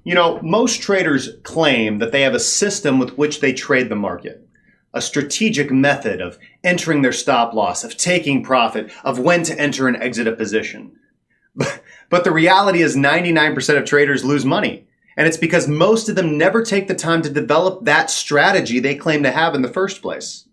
You know, most traders claim that they have a system with which they trade the market, a strategic method of entering their stop loss, of taking profit, of when to enter and exit a position. But the reality is 99% of traders lose money. And it's because most of them never take the time to develop that strategy they claim to have in the first place.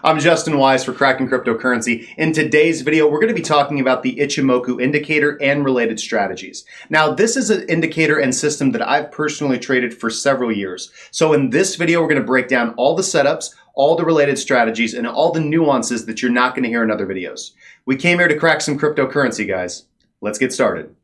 I'm Justin Wise for Kraken Cryptocurrency. In today's video, we're going to be talking about the Ichimoku indicator and related strategies. Now, this is an indicator and system that I've personally traded for several years. So in this video, we're going to break down all the setups, all the related strategies, and all the nuances that you're not going to hear in other videos. We came here to crack some cryptocurrency, guys. Let's get started.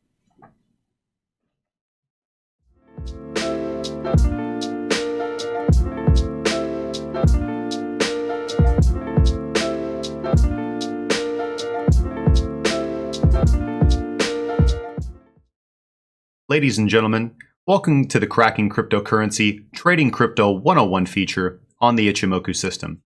Ladies and gentlemen, welcome to the Kraken Cryptocurrency Trading Crypto 101 feature on the Ichimoku system.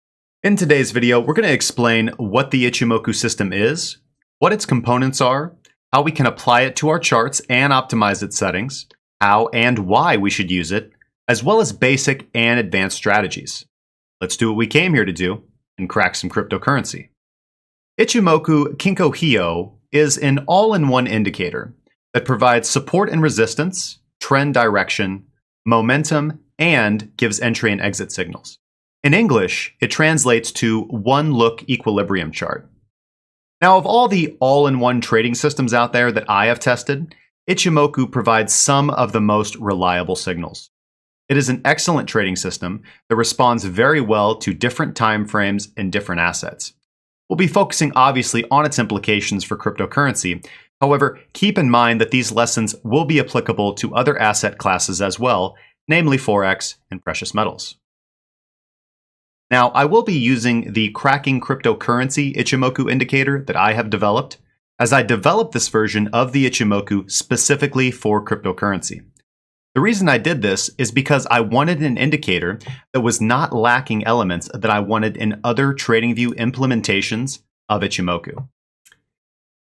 In today's video, we're going to explain what the Ichimoku system is, what its components are, how we can apply it to our charts and optimize its settings, how and why we should use it, as well as basic and advanced strategies. Let's do what we came here to do and crack some cryptocurrency. Ichimoku Kinko Hyo is an all-in-one indicator that provides support and resistance, trend direction, momentum, and gives entry and exit signals. In English, it translates to one-look equilibrium chart. Now, of all the all-in-one trading systems out there that I have tested, Ichimoku provides some of the most reliable signals. It is an excellent trading system that responds very well to different time frames and different assets. We'll be focusing obviously on its implications for cryptocurrency. However, keep in mind that these lessons will be applicable to other asset classes as well, namely Forex and precious metals. Now, I will be using the Kraken Cryptocurrency Ichimoku indicator that I have developed, as I developed this version of the Ichimoku specifically for cryptocurrency. The reason I did this is because I wanted an indicator that was not lacking elements that I wanted in other TradingView implementations of Ichimoku.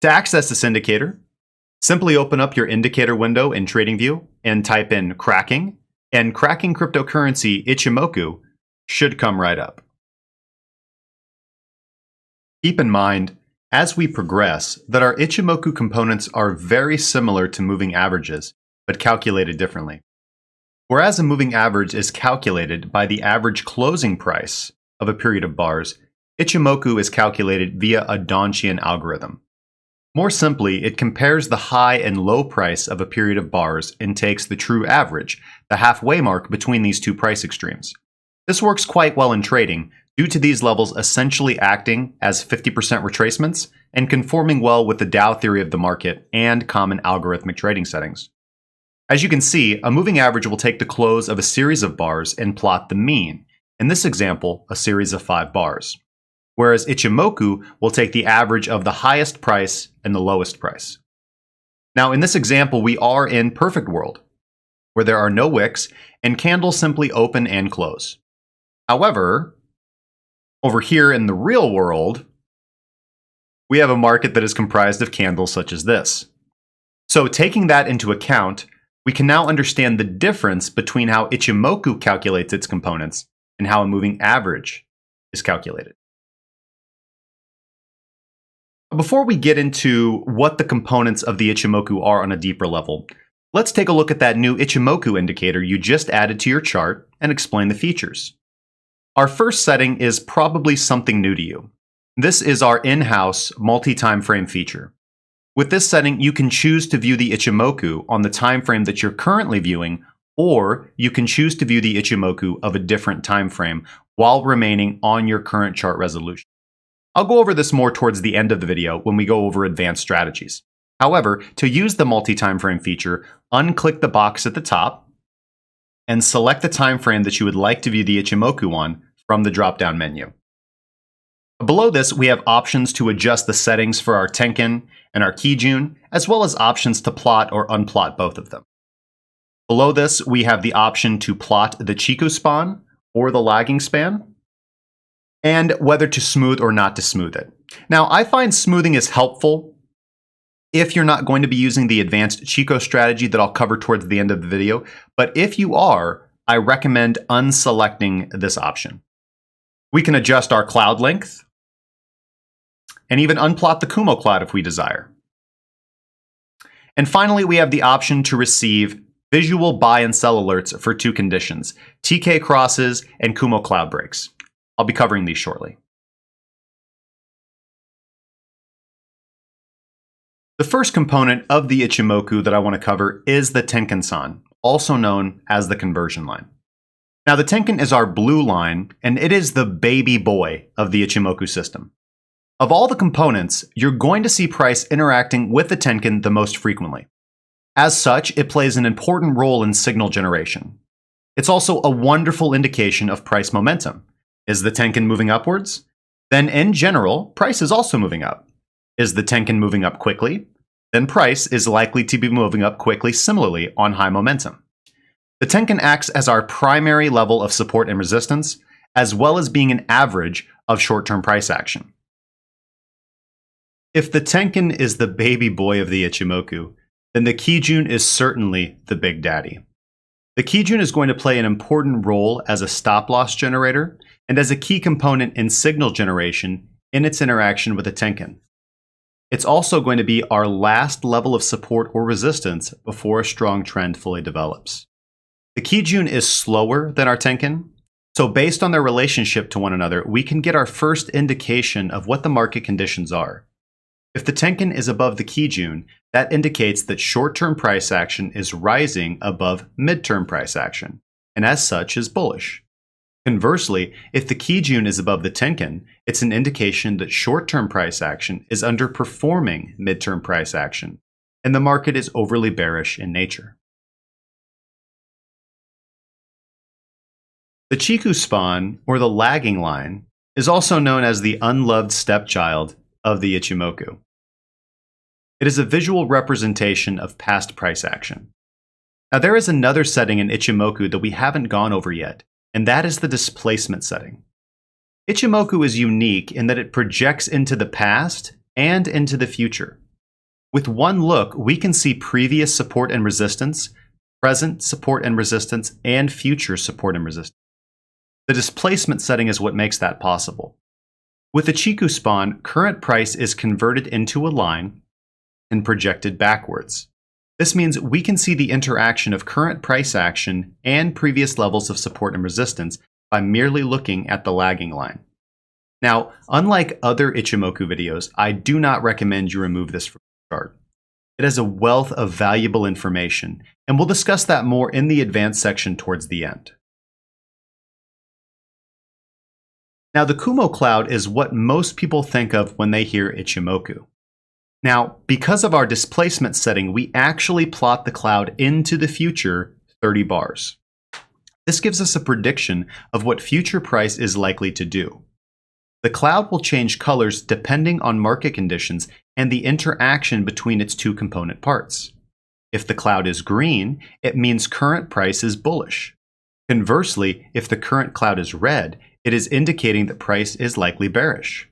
To access this indicator, simply open up your indicator window in TradingView and type in Kraken, and Kraken Cryptocurrency Ichimoku should come right up. Keep in mind, as we progress, that our Ichimoku components are very similar to moving averages, but calculated differently. Whereas a moving average is calculated by the average closing price of a period of bars, Ichimoku is calculated via a Donchian algorithm. More simply, it compares the high and low price of a period of bars and takes the true average, the halfway mark between these two price extremes. This works quite well in trading, due to these levels essentially acting as 50% retracements and conforming well with the Dow theory of the market and common algorithmic trading settings. As you can see, a moving average will take the close of a series of bars and plot the mean, in this example, a series of 5 bars. Whereas Ichimoku will take the average of the highest price and the lowest price. Now, in this example, we are in perfect world, where there are no wicks and candles simply open and close. However, over here in the real world, we have a market that is comprised of candles such as this. So taking that into account, we can now understand the difference between how Ichimoku calculates its components and how a moving average is calculated. Before we get into what the components of the Ichimoku are on a deeper level, let's take a look at that new Ichimoku indicator you just added to your chart and explain the features. Our first setting is probably something new to you. This is our in-house multi-time frame feature. With this setting, you can choose to view the Ichimoku on the time frame that you're currently viewing, or you can choose to view the Ichimoku of a different time frame while remaining on your current chart resolution. I'll go over this more towards the end of the video when we go over advanced strategies. However, to use the multi-time frame feature, unclick the box at the top and select the time frame that you would like to view the Ichimoku on from the drop-down menu. Below this, we have options to adjust the settings for our Tenkan and our Kijun, as well as options to plot or unplot both of them. Below this, we have the option to plot the Chikou span or the lagging span, and whether to smooth or not to smooth it. Now, I find smoothing is helpful if you're not going to be using the advanced Chico strategy that I'll cover towards the end of the video. But if you are, I recommend unselecting this option. We can adjust our cloud length and even unplot the Kumo cloud if we desire. And finally, we have the option to receive visual buy and sell alerts for two conditions, TK crosses and Kumo cloud breaks. I'll be covering these shortly. The first component of the Ichimoku that I want to cover is the Tenkan-san, also known as the conversion line. Now, the Tenkan is our blue line, and it is the baby boy of the Ichimoku system. Of all the components, you're going to see price interacting with the Tenkan the most frequently. As such, it plays an important role in signal generation. It's also a wonderful indication of price momentum. Is the Tenkan moving upwards? Then in general, price is also moving up. Is the Tenkan moving up quickly? Then price is likely to be moving up quickly similarly on high momentum. The Tenkan acts as our primary level of support and resistance, as well as being an average of short-term price action. If the Tenkan is the baby boy of the Ichimoku, then the Kijun is certainly the big daddy. The Kijun is going to play an important role as a stop-loss generator and as a key component in signal generation in its interaction with the Tenkan. It's also going to be our last level of support or resistance before a strong trend fully develops. The Kijun is slower than our Tenkan, so based on their relationship to one another, we can get our first indication of what the market conditions are. If the Tenkan is above the Kijun, that indicates that short-term price action is rising above mid-term price action, and as such is bullish. Conversely, if the Kijun is above the Tenkan, it's an indication that short-term price action is underperforming mid-term price action, and the market is overly bearish in nature. The Chikuspan, or the lagging line, is also known as the unloved stepchild of the Ichimoku. It is a visual representation of past price action. Now, there is another setting in Ichimoku that we haven't gone over yet, and that is the displacement setting. Ichimoku is unique in that it projects into the past and into the future. With one look, we can see previous support and resistance, present support and resistance, and future support and resistance. The displacement setting is what makes that possible. With the Chikuspan, current price is converted into a line and projected backwards. This means we can see the interaction of current price action and previous levels of support and resistance by merely looking at the lagging line. Now, unlike other Ichimoku videos, I do not recommend you remove this from the chart. It has a wealth of valuable information, and we'll discuss that more in the advanced section towards the end. Now, the Kumo cloud is what most people think of when they hear Ichimoku. Now, because of our displacement setting, we actually plot the cloud into the future 30 bars. This gives us a prediction of what future price is likely to do. The cloud will change colors depending on market conditions and the interaction between its two component parts. If the cloud is green, it means current price is bullish. Conversely, if the current cloud is red, it is indicating that price is likely bearish.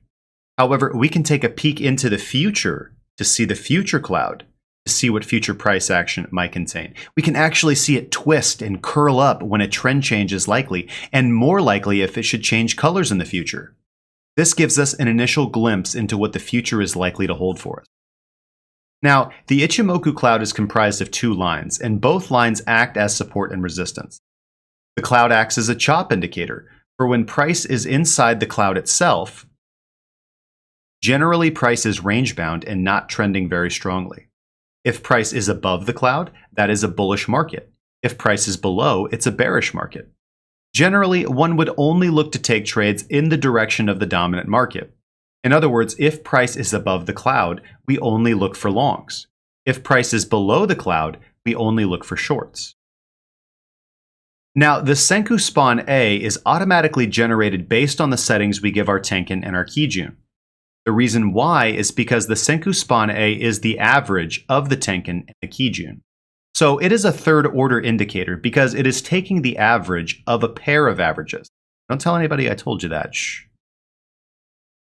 However, we can take a peek into the future to see the future cloud, to see what future price action might contain. We can actually see it twist and curl up when a trend change is likely, and more likely if it should change colors in the future. This gives us an initial glimpse into what the future is likely to hold for us. Now, the Ichimoku cloud is comprised of two lines, and both lines act as support and resistance. The cloud acts as a chop indicator for when price is inside the cloud itself. Generally, price is range-bound and not trending very strongly. If price is above the cloud, that is a bullish market. If price is below, it's a bearish market. Generally, one would only look to take trades in the direction of the dominant market. In other words, if price is above the cloud, we only look for longs. If price is below the cloud, we only look for shorts. Now, the Senku Span A is automatically generated based on the settings we give our Tenkan and our Kijun. The reason why is because the Senku Span A is the average of the Tenkan and the Kijun. So it is a third order indicator because it is taking the average of a pair of averages. Don't tell anybody I told you that. Shh.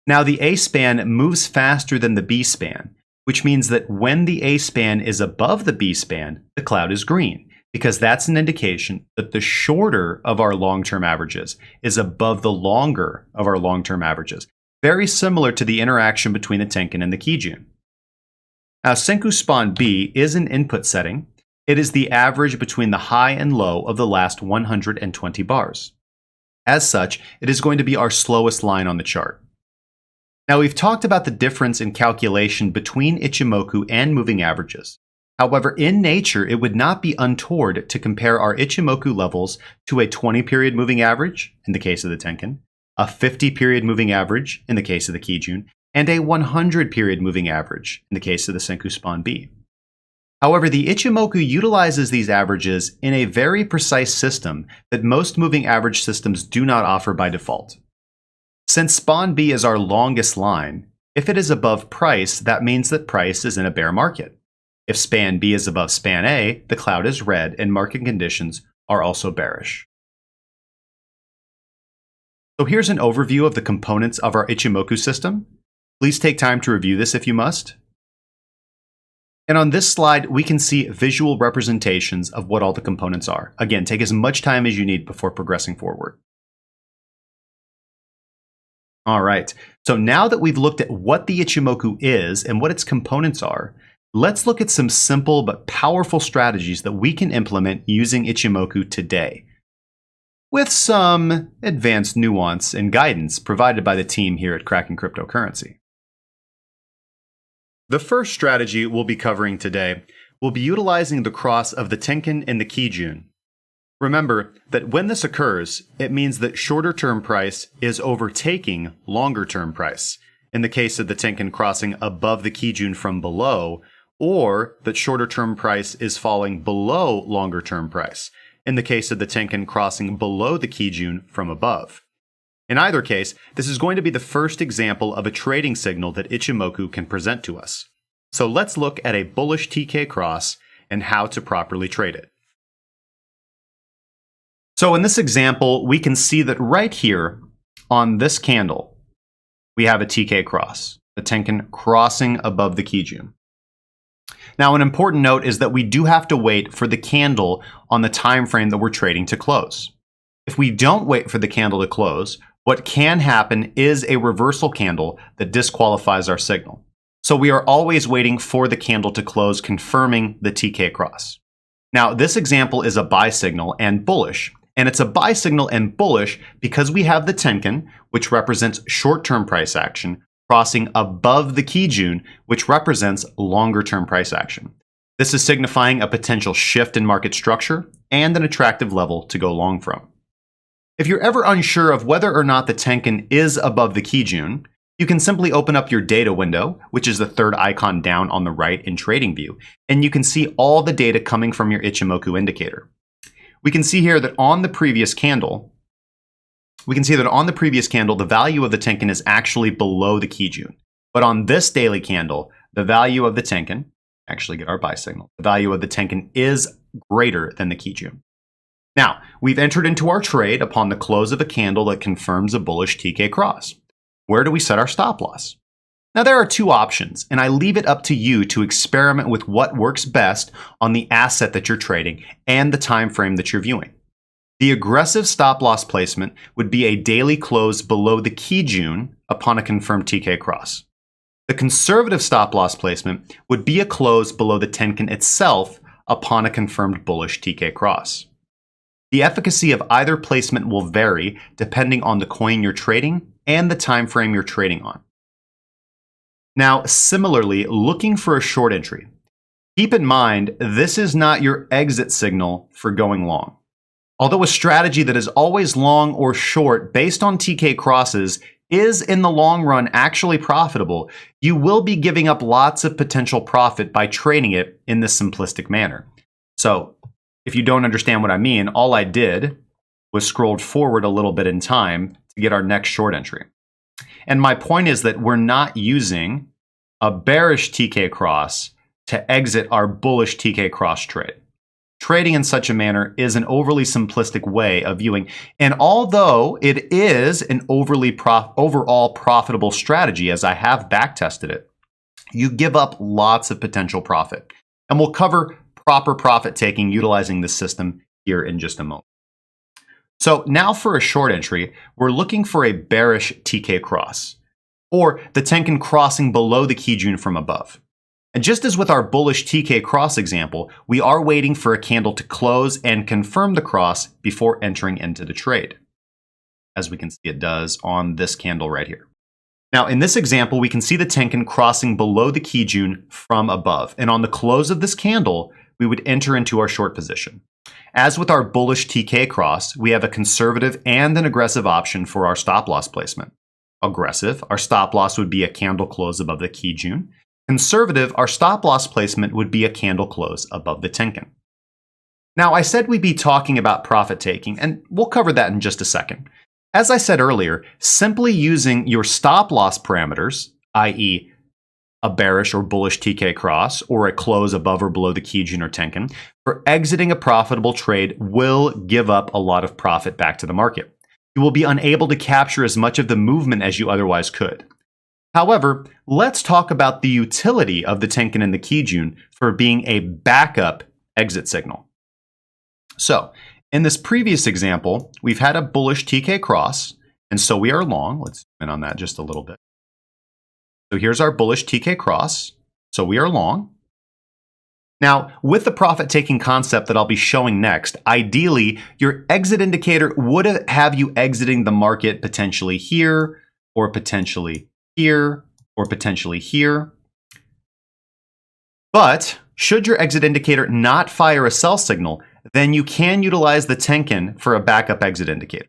Now, the A span moves faster than the B span, which means that when the A span is above the B span, the cloud is green, because that's an indication that the shorter of our long-term averages is above the longer of our long-term averages, very similar to the interaction between the Tenkan and the Kijun. Now, Senkou Span B is an input setting. It is the average between the high and low of the last 120 bars. As such, it is going to be our slowest line on the chart. Now, we've talked about the difference in calculation between Ichimoku and moving averages. However, in nature, it would not be untoward to compare our Ichimoku levels to a 20-period moving average, in the case of the Tenkan, a 50-period moving average, in the case of the Kijun, and a 100-period moving average, in the case of the Senkou Span B. However, the Ichimoku utilizes these averages in a very precise system that most moving average systems do not offer by default. Since Span B is our longest line, if it is above price, that means that price is in a bear market. If Span B is above Span A, the cloud is red and market conditions are also bearish. So here's an overview of the components of our Ichimoku system. Please take time to review this if you must. And on this slide, we can see visual representations of what all the components are. Again, take as much time as you need before progressing forward. All right, so now that we've looked at what the Ichimoku is and what its components are, let's look at some simple but powerful strategies that we can implement using Ichimoku today, with some advanced nuance and guidance provided by the team here at Kraken Cryptocurrency. The first strategy we'll be covering today will be utilizing the cross of the Tenkan and the Kijun. Remember that when this occurs, it means that shorter-term price is overtaking longer-term price, in the case of the Tenkan crossing above the Kijun from below, or that shorter-term price is falling below longer-term price, in the case of the Tenkan crossing below the Kijun from above. In either case, this is going to be the first example of a trading signal that Ichimoku can present to us. So let's look at a bullish TK cross and how to properly trade it. So in this example, we can see that right here on this candle, we have a TK cross, the Tenkan crossing above the Kijun. Now, an important note is that we do have to wait for the candle on the time frame that we're trading to close. If we don't wait for the candle to close, what can happen is a reversal candle that disqualifies our signal. So we are always waiting for the candle to close, confirming the TK cross. Now, this example is a buy signal and bullish. And it's a buy signal and bullish because we have the Tenkan, which represents short-term price action, crossing above the Kijun, which represents longer-term price action. This is signifying a potential shift in market structure and an attractive level to go long from. If you're ever unsure of whether or not the Tenkan is above the Kijun, you can simply open up your data window, which is the third icon down on the right in TradingView, and you can see all the data coming from your Ichimoku indicator. We can see here that on the previous candle, the value of the Tenkan is actually below the Kijun. But on this daily candle, the value of the Tenkan, actually get our buy signal, the value of the Tenkan is greater than the Kijun. Now, we've entered into our trade upon the close of a candle that confirms a bullish TK cross. Where do we set our stop loss? Now, there are two options, and I leave it up to you to experiment with what works best on the asset that you're trading and the time frame that you're viewing. The aggressive stop loss placement would be a daily close below the Kijun upon a confirmed TK cross. The conservative stop loss placement would be a close below the Tenkan itself upon a confirmed bullish TK cross. The efficacy of either placement will vary depending on the coin you're trading and the time frame you're trading on. Now, similarly, looking for a short entry. Keep in mind, this is not your exit signal for going long. Although a strategy that is always long or short based on TK crosses is in the long run actually profitable, you will be giving up lots of potential profit by trading it in this simplistic manner. So, if you don't understand what I mean, all I did was scrolled forward a little bit in time to get our next short entry. And my point is that we're not using a bearish TK cross to exit our bullish TK cross trade. Trading in such a manner is an overly simplistic way of viewing, and although it is an overall profitable strategy, as I have backtested it, you give up lots of potential profit. And we'll cover proper profit taking utilizing this system here in just a moment. So now for a short entry, we're looking for a bearish TK cross, or the Tenkan crossing below the Kijun from above. And just as with our bullish TK cross example, we are waiting for a candle to close and confirm the cross before entering into the trade. As we can see it does on this candle right here. Now in this example, we can see the Tenkan crossing below the Kijun from above. And on the close of this candle, we would enter into our short position. As with our bullish TK cross, we have a conservative and an aggressive option for our stop loss placement. Aggressive, our stop loss would be a candle close above the Kijun. Conservative, our stop loss placement would be a candle close above the Tenkan. Now, I said we'd be talking about profit taking, and we'll cover that in just a second. As I said earlier, simply using your stop loss parameters, i.e. a bearish or bullish TK cross, or a close above or below the Kijun or Tenkan, for exiting a profitable trade will give up a lot of profit back to the market. You will be unable to capture as much of the movement as you otherwise could. However, let's talk about the utility of the Tenkan and the Kijun for being a backup exit signal. So, in this previous example, we've had a bullish TK cross, and so we are long. Let's zoom in on that just a little bit. So here's our bullish TK cross, so we are long. Now, with the profit-taking concept that I'll be showing next, ideally, your exit indicator would have you exiting the market potentially here, or potentially here, or potentially here. But should your exit indicator not fire a sell signal, then you can utilize the Tenkan for a backup exit indicator.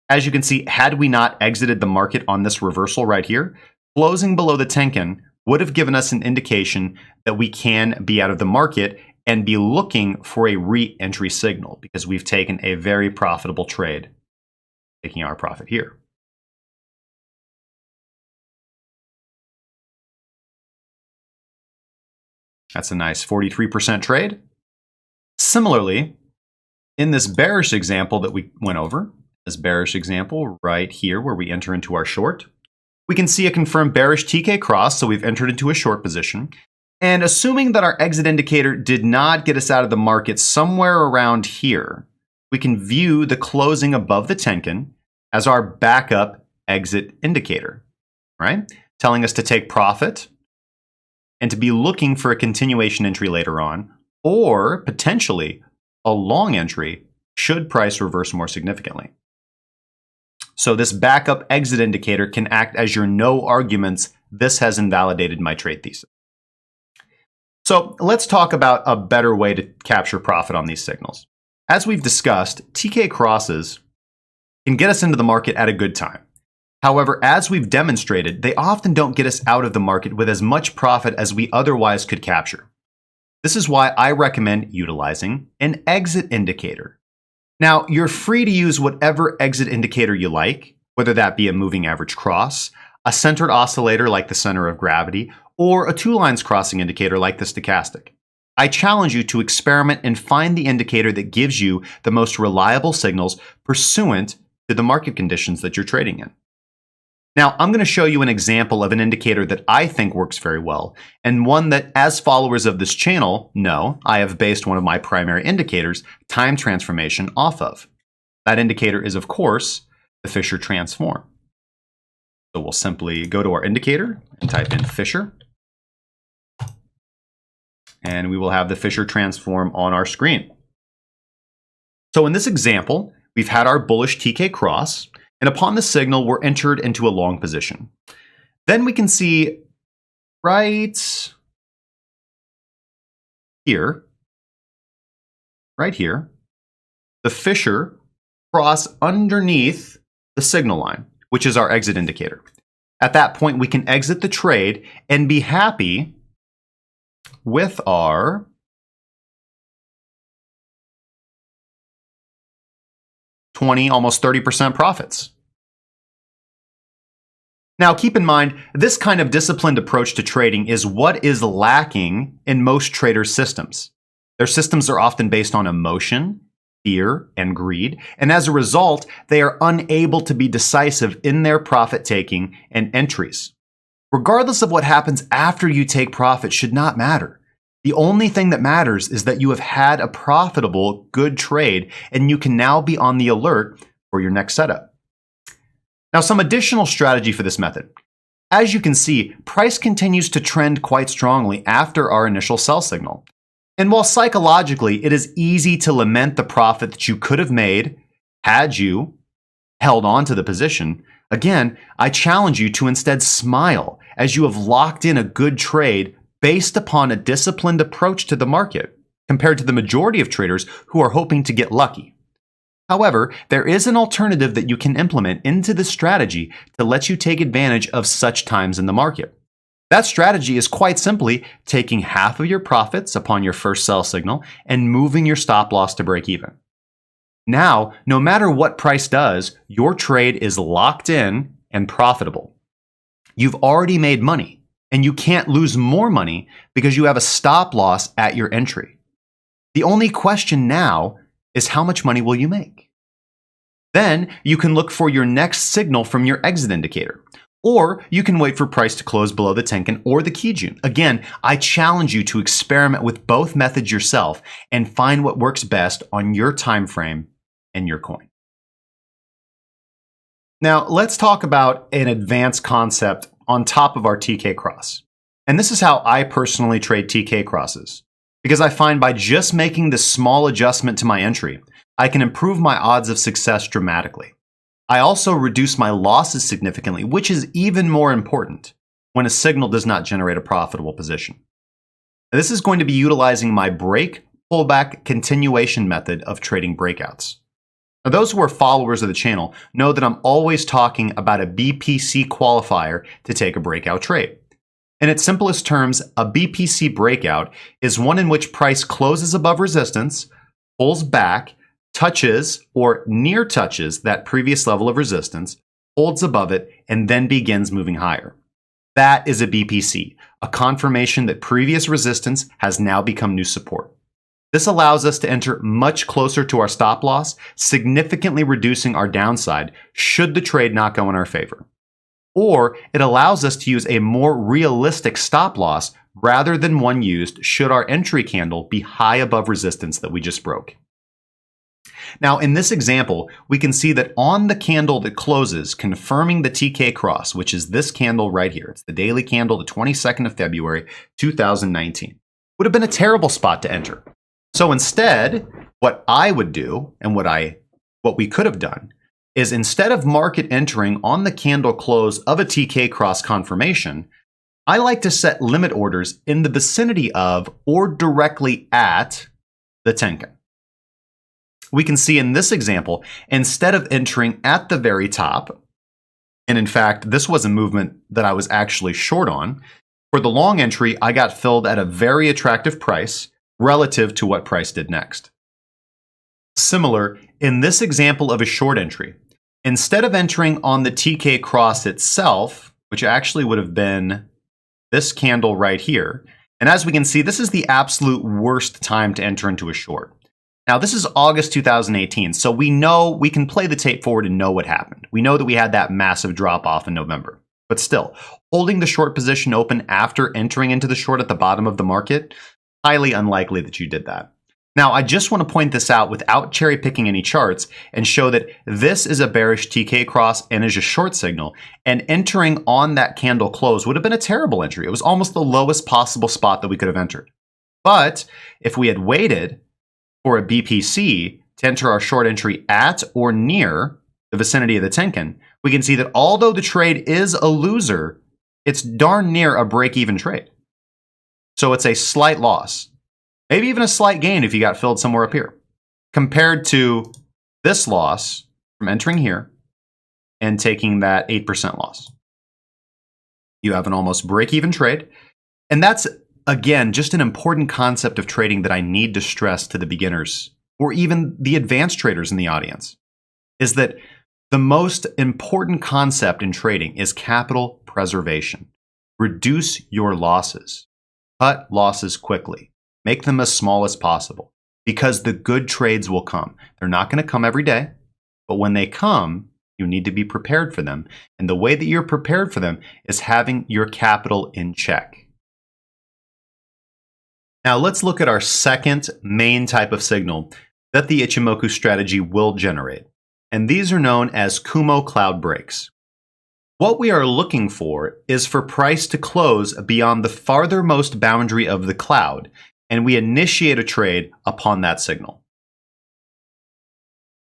As you can see, had we not exited the market on this reversal right here, closing below the Tenkan would have given us an indication that we can be out of the market and be looking for a re-entry signal because we've taken a very profitable trade, taking our profit here. That's a nice 43% trade. Similarly, in this bearish example that we went over, this bearish example right here where we enter into our short, we can see a confirmed bearish TK cross, so we've entered into a short position. And assuming that our exit indicator did not get us out of the market somewhere around here, we can view the closing above the Tenkan as our backup exit indicator, right? Telling us to take profit and to be looking for a continuation entry later on, or potentially a long entry should price reverse more significantly. So this backup exit indicator can act as your no arguments, this has invalidated my trade thesis. So let's talk about a better way to capture profit on these signals. As we've discussed, TK crosses can get us into the market at a good time. However, as we've demonstrated, they often don't get us out of the market with as much profit as we otherwise could capture. This is why I recommend utilizing an exit indicator. Now, you're free to use whatever exit indicator you like, whether that be a moving average cross, a centered oscillator like the center of gravity, or a two lines crossing indicator like the stochastic. I challenge you to experiment and find the indicator that gives you the most reliable signals pursuant to the market conditions that you're trading in. Now, I'm going to show you an example of an indicator that I think works very well, and one that, as followers of this channel know, I have based one of my primary indicators, time transformation, off of. That indicator is, of course, the Fisher transform. So we'll simply go to our indicator and type in Fisher, and we will have the Fisher transform on our screen. So in this example, we've had our bullish TK cross, and upon the signal, we're entered into a long position. Then we can see right here, the Fisher cross underneath the signal line, which is our exit indicator. At that point, we can exit the trade and be happy with our almost 30% profits. Now, keep in mind, this kind of disciplined approach to trading is what is lacking in most traders' systems. Their systems are often based on emotion, fear, and greed, and as a result, they are unable to be decisive in their profit taking and entries. regardless of what happens after you take profit, should not matter. The only thing that matters is that you have had a profitable, good trade, and you can now be on the alert for your next setup. Now, some additional strategy for this method. As you can see, price continues to trend quite strongly after our initial sell signal. And while psychologically it is easy to lament the profit that you could have made had you held on to the position, again, I challenge you to instead smile as you have locked in a good trade based upon a disciplined approach to the market, compared to the majority of traders who are hoping to get lucky. However, there is an alternative that you can implement into this strategy to let you take advantage of such times in the market. That strategy is quite simply taking half of your profits upon your first sell signal and moving your stop loss to break even. Now, no matter what price does, your trade is locked in and profitable. You've already made money, and you can't lose more money because you have a stop loss at your entry. The only question now is how much money will you make? Then you can look for your next signal from your exit indicator, or you can wait for price to close below the Tenkan or the Kijun. Again, I challenge you to experiment with both methods yourself and find what works best on your time frame and your coin. Now, let's talk about an advanced concept on top of our TK cross. And this is how I personally trade TK crosses, because I find by just making this small adjustment to my entry, I can improve my odds of success dramatically. I also reduce my losses significantly, which is even more important when a signal does not generate a profitable position. Now, this is going to be utilizing my break, pullback, continuation method of trading breakouts. Now, those who are followers of the channel know that I'm always talking about a BPC qualifier to take a breakout trade. In its simplest terms, a BPC breakout is one in which price closes above resistance, pulls back, touches or near touches that previous level of resistance, holds above it, and then begins moving higher. That is a BPC, a confirmation that previous resistance has now become new support. This allows us to enter much closer to our stop loss, significantly reducing our downside should the trade not go in our favor. Or it allows us to use a more realistic stop loss rather than one used should our entry candle be high above resistance that we just broke. Now, in this example, we can see that on the candle that closes, confirming the TK cross, which is this candle right here, it's the daily candle, the 22nd of February, 2019, would have been a terrible spot to enter. So instead, what I would do, and what we could have done, is instead of market entering on the candle close of a TK cross confirmation, I like to set limit orders in the vicinity of or directly at the Tenkan. We can see in this example, instead of entering at the very top, and in fact, this was a movement that I was actually short on, for the long entry, I got filled at a very attractive price relative to what price did next. Similar, in this example of a short entry, instead of entering on the TK cross itself, which actually would have been this candle right here, and as we can see, this is the absolute worst time to enter into a short. Now, this is August 2018, so we know we can play the tape forward and know what happened. We know that we had that massive drop off in November. But still, holding the short position open after entering into the short at the bottom of the market, highly unlikely that you did that. Now, I just want to point this out without cherry picking any charts and show that this is a bearish TK cross and is a short signal, and entering on that candle close would have been a terrible entry. It was almost the lowest possible spot that we could have entered. But if we had waited for a BPC to enter our short entry at or near the vicinity of the Tenkan, we can see that although the trade is a loser, it's darn near a break-even trade. So it's a slight loss, maybe even a slight gain if you got filled somewhere up here, compared to this loss from entering here and taking that 8% loss. You have an almost break-even trade, and that's again, just an important concept of trading that I need to stress to the beginners or even the advanced traders in the audience is that the most important concept in trading is capital preservation. Reduce your losses. Cut losses quickly. Make them as small as possible because the good trades will come. They're not going to come every day, but when they come, You need to be prepared for them. And the way that you're prepared for them is having your capital in check. Now let's look at our second main type of signal that the Ichimoku strategy will generate. And these are known as Kumo cloud breaks. What we are looking for is for price to close beyond the farthermost boundary of the cloud, and we initiate a trade upon that signal.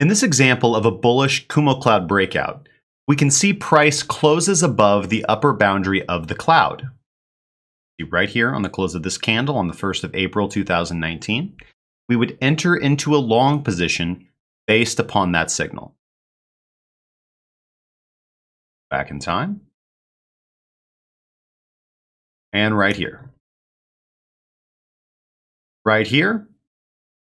In this example of a bullish Kumo cloud breakout, we can see price closes above the upper boundary of the cloud. Right here on the close of this candle on the 1st of April 2019, we would enter into a long position based upon that signal. Back in time. And right here. Right here,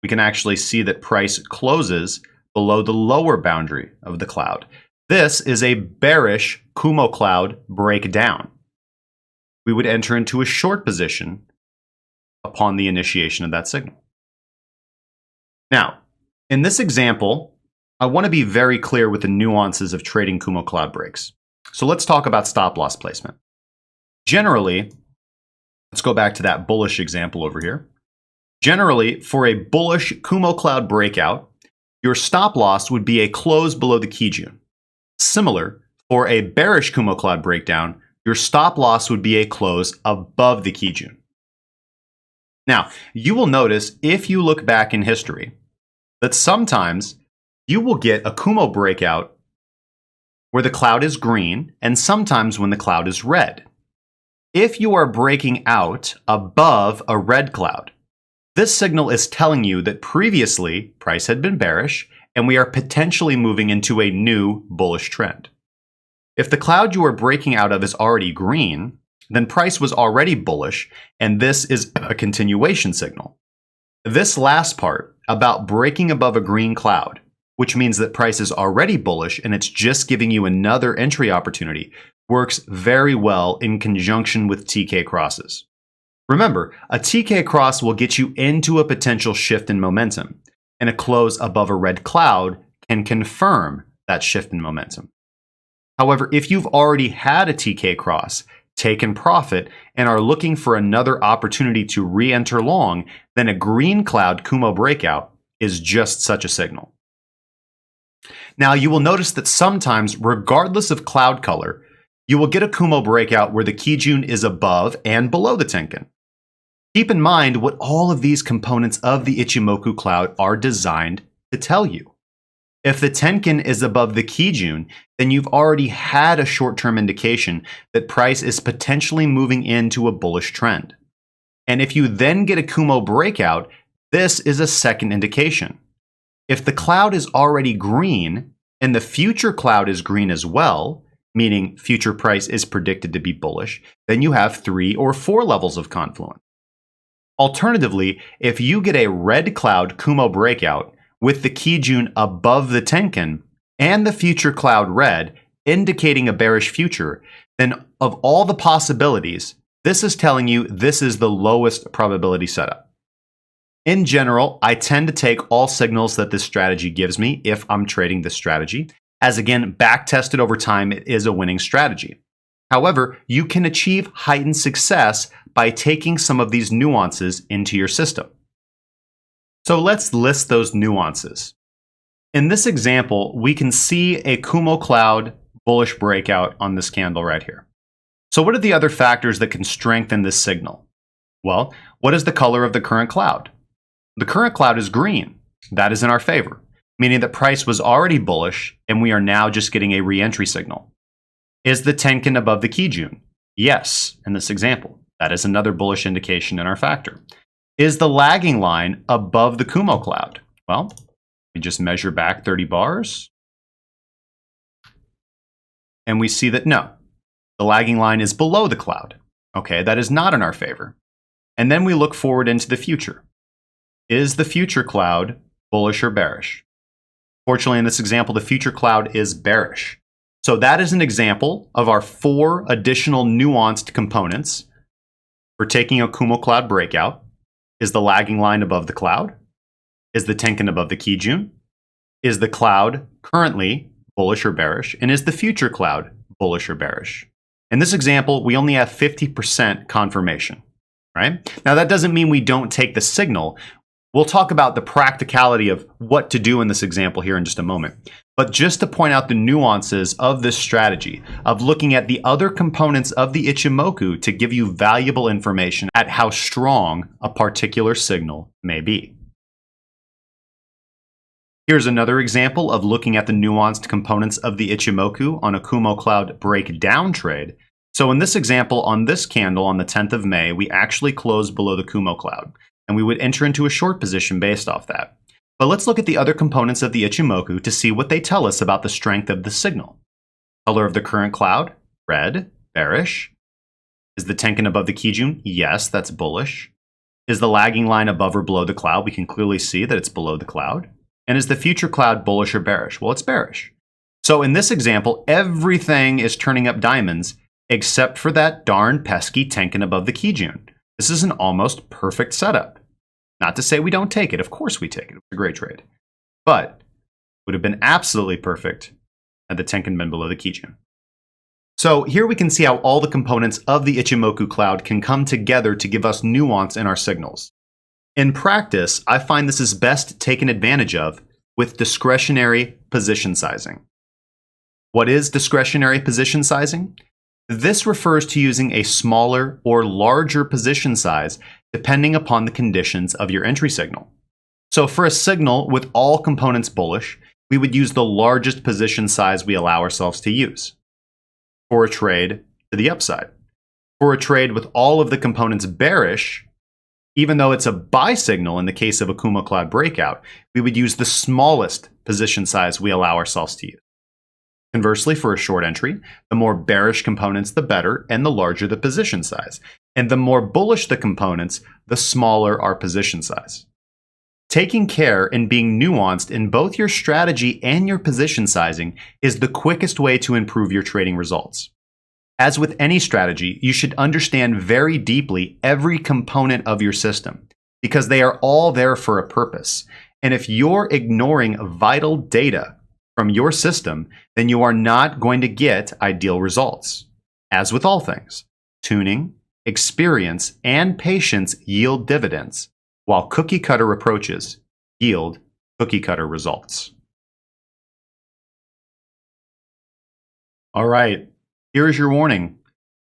we can actually see that price closes below the lower boundary of the cloud. This is a bearish Kumo cloud breakdown. We would enter into a short position upon the initiation of that signal. Now, in this example, I want to be very clear with the nuances of trading Kumo cloud breaks. So let's talk about stop loss placement. Generally, let's go back to that bullish example over here. Generally, for a bullish Kumo cloud breakout, your stop loss would be a close below the Kijun. Similar, for a bearish Kumo cloud breakdown, your stop loss would be a close above the Kijun. Now, you will notice if you look back in history that sometimes you will get a Kumo breakout where the cloud is green and sometimes when the cloud is red. If you are breaking out above a red cloud, this signal is telling you that previously price had been bearish and we are potentially moving into a new bullish trend. If the cloud you are breaking out of is already green, then price was already bullish and this is a continuation signal. This last part about breaking above a green cloud, which means that price is already bullish and it's just giving you another entry opportunity, works very well in conjunction with TK crosses. Remember, a TK cross will get you into a potential shift in momentum, and a close above a red cloud can confirm that shift in momentum. However, if you've already had a TK cross, taken profit, and are looking for another opportunity to re-enter long, then a green cloud Kumo breakout is just such a signal. Now, you will notice that sometimes, regardless of cloud color, you will get a Kumo breakout where the Kijun is above and below the Tenkan. Keep in mind what all of these components of the Ichimoku cloud are designed to tell you. If the Tenkan is above the Kijun, then you've already had a short-term indication that price is potentially moving into a bullish trend. And if you then get a Kumo breakout, this is a second indication. If the cloud is already green and the future cloud is green as well, meaning future price is predicted to be bullish, then you have 3 or 4 levels of confluence. Alternatively, if you get a red cloud Kumo breakout with the Kijun above the Tenkan and the future cloud red, indicating a bearish future, then of all the possibilities, this is telling you this is the lowest probability setup. In general, I tend to take all signals that this strategy gives me if I'm trading this strategy, as again, back-tested over time, it is a winning strategy. However, you can achieve heightened success by taking some of these nuances into your system. So let's list those nuances. In this example, we can see a Kumo cloud bullish breakout on this candle right here. So what are the other factors that can strengthen this signal? Well, what is the color of the current cloud? The current cloud is green. That is in our favor, meaning that price was already bullish and we are now just getting a re-entry signal. Is the Tenkan above the Kijun? Yes, in this example. That is another bullish indication in our factor. Is the lagging line above the Kumo cloud? Well, we just measure back 30 bars. And we see that no, the lagging line is below the cloud. Okay, that is not in our favor. And then we look forward into the future. Is the future cloud bullish or bearish? Fortunately, in this example, the future cloud is bearish. So that is an example of our 4 additional nuanced components for taking a Kumo cloud breakout. Is the lagging line above the cloud? Is the Tenkan above the Kijun? Is the cloud currently bullish or bearish? And is the future cloud bullish or bearish? In this example, we only have 50% confirmation, right? Now, that doesn't mean we don't take the signal. We'll talk about the practicality of what to do in this example here in just a moment. But just to point out the nuances of this strategy, of looking at the other components of the Ichimoku to give you valuable information at how strong a particular signal may be. Here's another example of looking at the nuanced components of the Ichimoku on a Kumo Cloud breakdown trade. So in this example, on this candle on the 10th of May, we actually closed below the Kumo Cloud, and we would enter into a short position based off that. But let's look at the other components of the Ichimoku to see what they tell us about the strength of the signal. Color of the current cloud, red, bearish. Is the Tenkan above the Kijun? Yes, that's bullish. Is the lagging line above or below the cloud? We can clearly see that it's below the cloud. And is the future cloud bullish or bearish? Well, it's bearish. So in this example, everything is turning up diamonds except for that darn pesky Tenkan above the Kijun. This is an almost perfect setup. Not to say we don't take it. Of course we take it. It was a great trade. But it would have been absolutely perfect had the Tenkan been below the Kijun. So here we can see how all the components of the Ichimoku cloud can come together to give us nuance in our signals. In practice, I find this is best taken advantage of with discretionary position sizing. What is discretionary position sizing? This refers to using a smaller or larger position size depending upon the conditions of your entry signal. So for a signal with all components bullish, we would use the largest position size we allow ourselves to use. For a trade to the upside. For a trade with all of the components bearish, even though it's a buy signal in the case of a Kumo Cloud breakout, we would use the smallest position size we allow ourselves to use. Conversely, for a short entry, the more bearish components, the better, and the larger the position size. And the more bullish the components, the smaller our position size. Taking care and being nuanced in both your strategy and your position sizing is the quickest way to improve your trading results. As with any strategy, you should understand very deeply every component of your system because they are all there for a purpose. And if you're ignoring vital data from your system, then you are not going to get ideal results. As with all things, tuning, experience, and patience yield dividends, while cookie-cutter approaches yield cookie-cutter results. All right, here is your warning.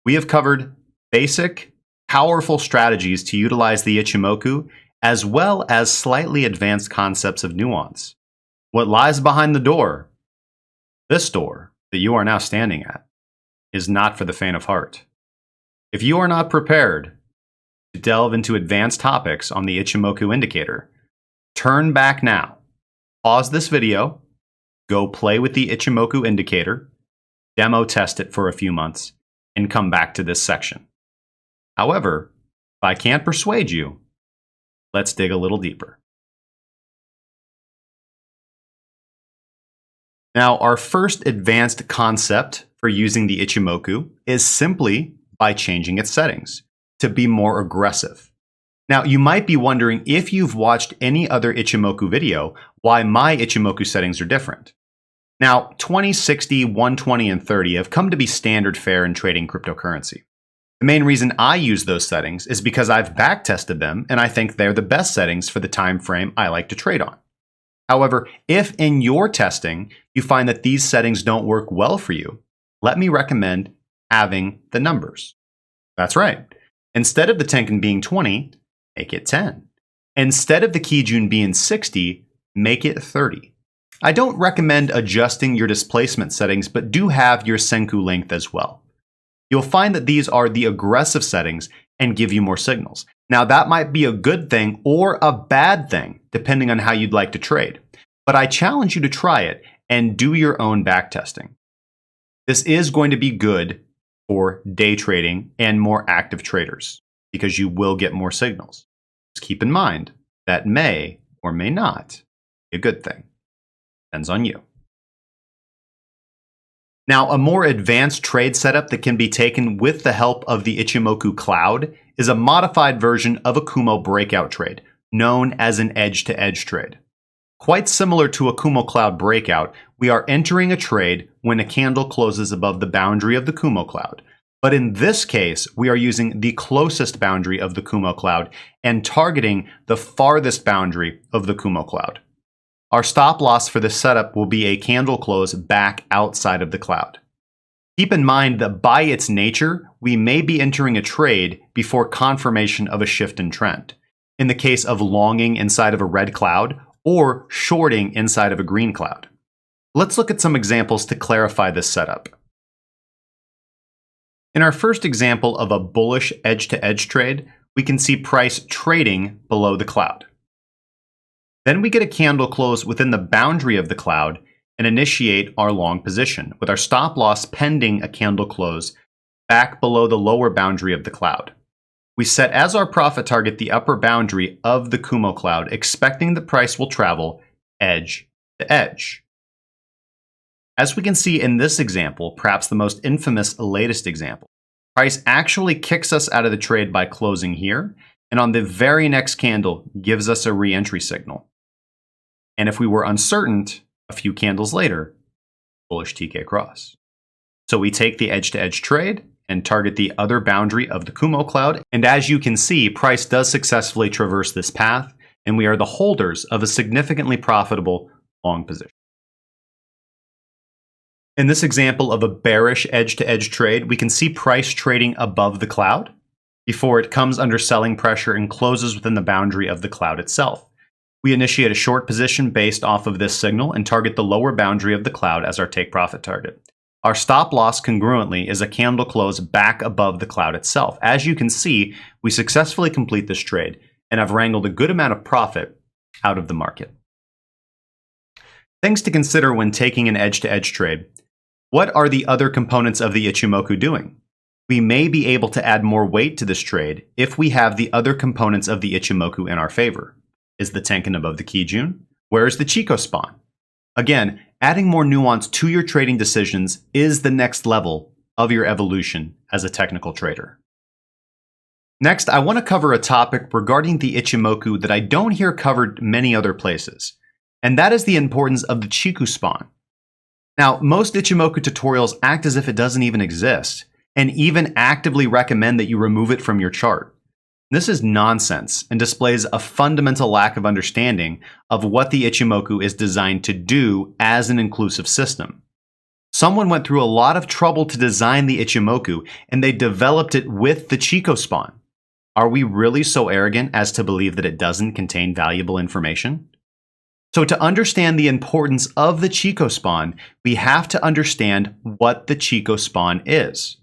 We have covered basic, powerful strategies to utilize the Ichimoku, as well as slightly advanced concepts of nuance. What lies behind the door, this door that you are now standing at, is not for the faint of heart. If you are not prepared to delve into advanced topics on the Ichimoku indicator, turn back now, pause this video, go play with the Ichimoku indicator, demo test it for a few months, and come back to this section. However, if I can't persuade you, let's dig a little deeper. Now, our first advanced concept for using the Ichimoku is simply by changing its settings to be more aggressive. Now, you might be wondering if you've watched any other Ichimoku video, why my Ichimoku settings are different. Now, 20, 60, 120, and 30 have come to be standard fare in trading cryptocurrency. The main reason I use those settings is because I've backtested them and I think they're the best settings for the time frame I like to trade on. However, if in your testing you find that these settings don't work well for you, let me recommend having the numbers. That's right. Instead of the Tenkan being 20, make it 10. Instead of the Kijun being 60, make it 30. I don't recommend adjusting your displacement settings, but do have your Senku length as well. You'll find that these are the aggressive settings and give you more signals. Now, that might be a good thing or a bad thing, depending on how you'd like to trade. But I challenge you to try it and do your own backtesting. This is going to be good for day trading and more active traders because you will get more signals. Just keep in mind that may or may not be a good thing. Depends on you. Now, a more advanced trade setup that can be taken with the help of the Ichimoku Cloud is a modified version of a Kumo breakout trade, known as an edge-to-edge trade. Quite similar to a Kumo Cloud breakout, we are entering a trade when a candle closes above the boundary of the Kumo Cloud. But in this case, we are using the closest boundary of the Kumo Cloud and targeting the farthest boundary of the Kumo Cloud. Our stop loss for this setup will be a candle close back outside of the cloud. Keep in mind that by its nature, we may be entering a trade before confirmation of a shift in trend. In the case of longing inside of a red cloud or shorting inside of a green cloud. Let's look at some examples to clarify this setup. In our first example of a bullish edge-to-edge trade, we can see price trading below the cloud. Then we get a candle close within the boundary of the cloud and initiate our long position, with our stop loss pending a candle close back below the lower boundary of the cloud. We set as our profit target the upper boundary of the Kumo Cloud, expecting the price will travel edge to edge. As we can see in this example, perhaps the most infamous latest example, price actually kicks us out of the trade by closing here, and on the very next candle gives us a re-entry signal. And if we were uncertain, a few candles later, bullish TK cross. So we take the edge-to-edge trade and target the other boundary of the Kumo Cloud. And as you can see, price does successfully traverse this path, and we are the holders of a significantly profitable long position. In this example of a bearish edge-to-edge trade, we can see price trading above the cloud before it comes under selling pressure and closes within the boundary of the cloud itself. We initiate a short position based off of this signal and target the lower boundary of the cloud as our take profit target. Our stop loss congruently is a candle close back above the cloud itself. As you can see, we successfully complete this trade and have wrangled a good amount of profit out of the market. Things to consider when taking an edge-to-edge trade. What are the other components of the Ichimoku doing? We may be able to add more weight to this trade if we have the other components of the Ichimoku in our favor. Is the Tenkan above the Kijun? Where is the Chikou spawn? Again, adding more nuance to your trading decisions is the next level of your evolution as a technical trader. Next, I want to cover a topic regarding the Ichimoku that I don't hear covered many other places, and that is the importance of the Chikou spawn. Now, most Ichimoku tutorials act as if it doesn't even exist, and even actively recommend that you remove it from your chart. This is nonsense and displays a fundamental lack of understanding of what the Ichimoku is designed to do as an inclusive system. Someone went through a lot of trouble to design the Ichimoku, and they developed it with the Chikou spawn. Are we really so arrogant as to believe that it doesn't contain valuable information? So to understand the importance of the Chikou spawn, we have to understand what the Chikou spawn is.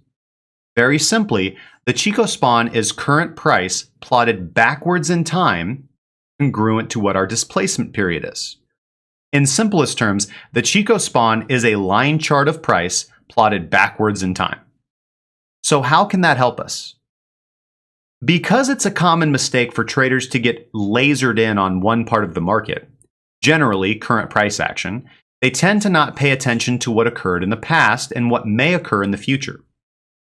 Very simply, the Chikou spawn is current price plotted backwards in time, congruent to what our displacement period is. In simplest terms, the Chikou spawn is a line chart of price plotted backwards in time. So how can that help us? Because it's a common mistake for traders to get lasered in on one part of the market, generally current price action, they tend to not pay attention to what occurred in the past and what may occur in the future.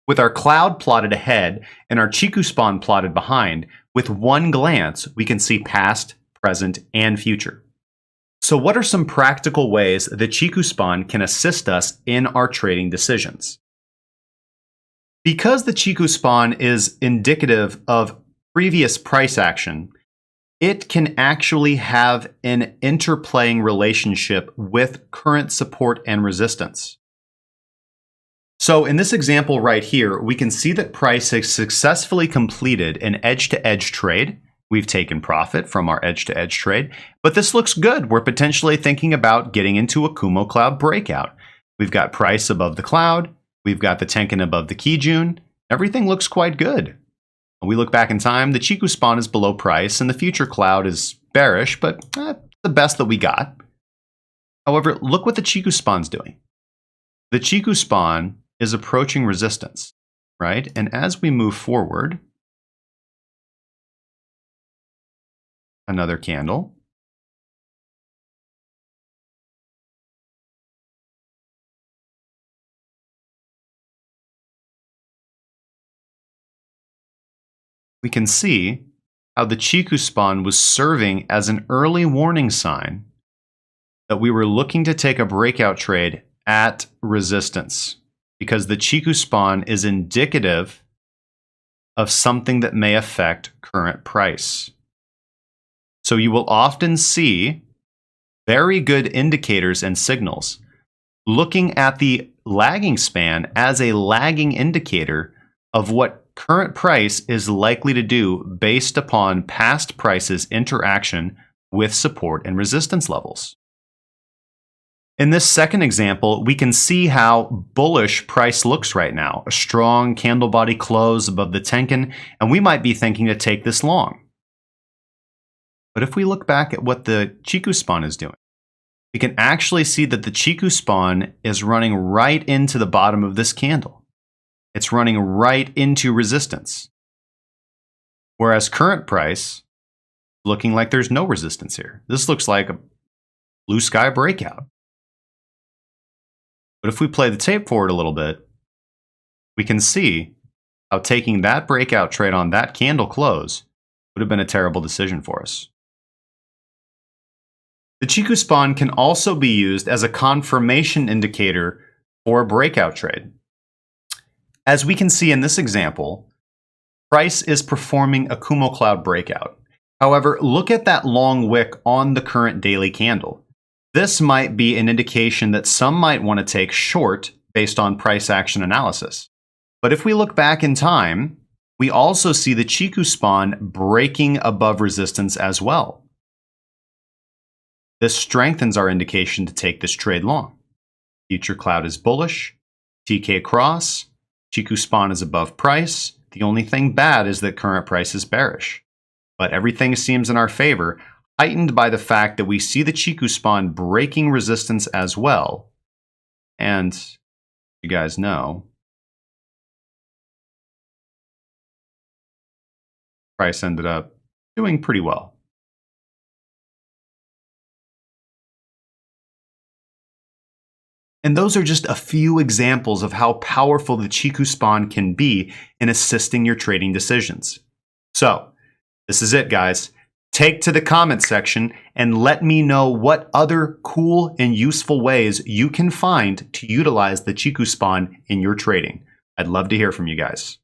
With our cloud plotted ahead and our Chikou spawn plotted behind, with one glance, we can see past, present, and future. So what are some practical ways the Chikou spawn can assist us in our trading decisions? Because the Chikou spawn is indicative of previous price action, it can actually have an interplaying relationship with current support and resistance. So in this example right here, we can see that price has successfully completed an edge-to-edge trade. We've taken profit from our edge-to-edge trade, but this looks good. We're potentially thinking about getting into a Kumo Cloud breakout. We've got price above the cloud. We've got the Tenkan above the Kijun. Everything looks quite good. When we look back in time, the Chikou spawn is below price and the future cloud is bearish, but the best that we got. However, look what the Chikou spawn's doing. The Chikou spawn is approaching resistance, right? And as we move forward, another candle. We can see how the Chikou spawn was serving as an early warning sign that we were looking to take a breakout trade at resistance because the Chiku spawn is indicative of something that may affect current price. So you will often see very good indicators and signals. Looking at the lagging span as a lagging indicator of what current price is likely to do based upon past prices' interaction with support and resistance levels. In this second example, we can see how bullish price looks right now. A strong candle body close above the Tenkan, and we might be thinking to take this long. But if we look back at what the Chiku spawn is doing, we can actually see that the Chiku spawn is running right into the bottom of this candle. It's running right into resistance. Whereas current price, looking like there's no resistance here. This looks like a blue sky breakout. But if we play the tape forward a little bit, we can see how taking that breakout trade on that candle close would have been a terrible decision for us. The Chiku spawn can also be used as a confirmation indicator for a breakout trade. As we can see in this example, price is performing a Kumo cloud breakout. However, look at that long wick on the current daily candle. This might be an indication that some might want to take short based on price action analysis. But if we look back in time, we also see the Chiku spawn breaking above resistance as well. This strengthens our indication to take this trade long. Future cloud is bullish, TK cross, Chiku spawn is above price. The only thing bad is that current price is bearish. But everything seems in our favor, heightened by the fact that we see the Chiku spawn breaking resistance as well. And you guys know, price ended up doing pretty well. And those are just a few examples of how powerful the Chiku spawn can be in assisting your trading decisions. So, this is it, guys. Take to the comment section and let me know what other cool and useful ways you can find to utilize the Chiku spawn in your trading. I'd love to hear from you guys.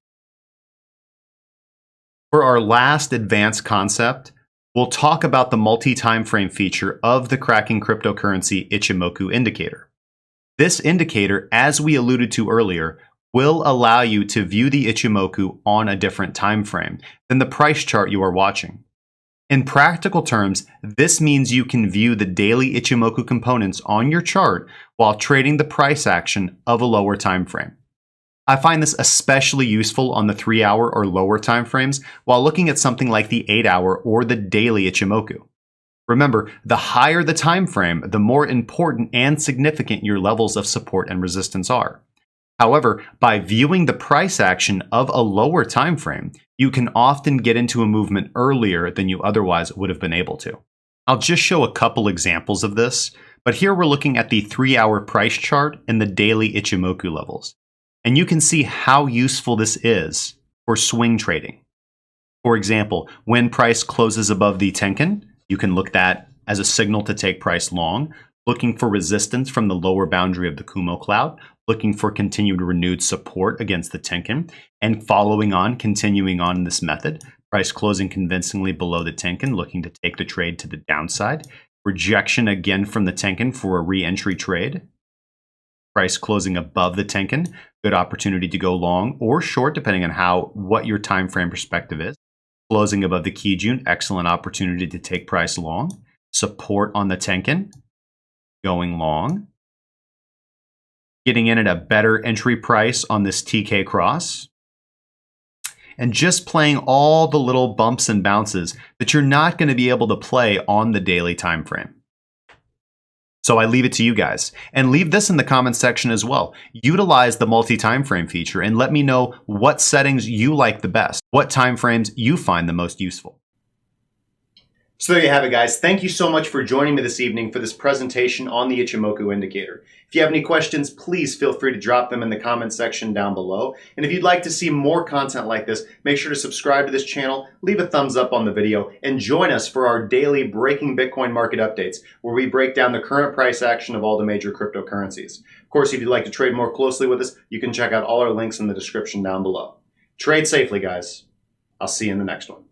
For our last advanced concept, we'll talk about the multi-time frame feature of the Kraken cryptocurrency Ichimoku indicator. This indicator, as we alluded to earlier, will allow you to view the Ichimoku on a different time frame than the price chart you are watching. In practical terms, this means you can view the daily Ichimoku components on your chart while trading the price action of a lower time frame. I find this especially useful on the 3-hour or lower time frames while looking at something like the 8-hour or the daily Ichimoku. Remember, the higher the time frame, the more important and significant your levels of support and resistance are. However, by viewing the price action of a lower time frame, you can often get into a movement earlier than you otherwise would have been able to. I'll just show a couple examples of this, but here we're looking at the 3-hour price chart and the daily Ichimoku levels. And you can see how useful this is for swing trading. For example, when price closes above the Tenkan, you can look at that as a signal to take price long, looking for resistance from the lower boundary of the Kumo cloud, looking for continued renewed support against the Tenkan, and continuing on in this method, price closing convincingly below the Tenkan, looking to take the trade to the downside, rejection again from the Tenkan for a re-entry trade, price closing above the Tenkan, good opportunity to go long or short depending on what your time frame perspective is. Closing above the Kijun, excellent opportunity to take price long. Support on the Tenkan, going long. Getting in at a better entry price on this TK cross. And just playing all the little bumps and bounces that you're not going to be able to play on the daily time frame. So I leave it to you guys. And leave this in the comment section as well. Utilize the multi-time frame feature and let me know what settings you like the best, what time frames you find the most useful. So there you have it, guys. Thank you so much for joining me this evening for this presentation on the Ichimoku indicator. If you have any questions, please feel free to drop them in the comment section down below. And if you'd like to see more content like this, make sure to subscribe to this channel, leave a thumbs up on the video, and join us for our daily Breaking Bitcoin market updates, where we break down the current price action of all the major cryptocurrencies. Of course, if you'd like to trade more closely with us, you can check out all our links in the description down below. Trade safely, guys. I'll see you in the next one.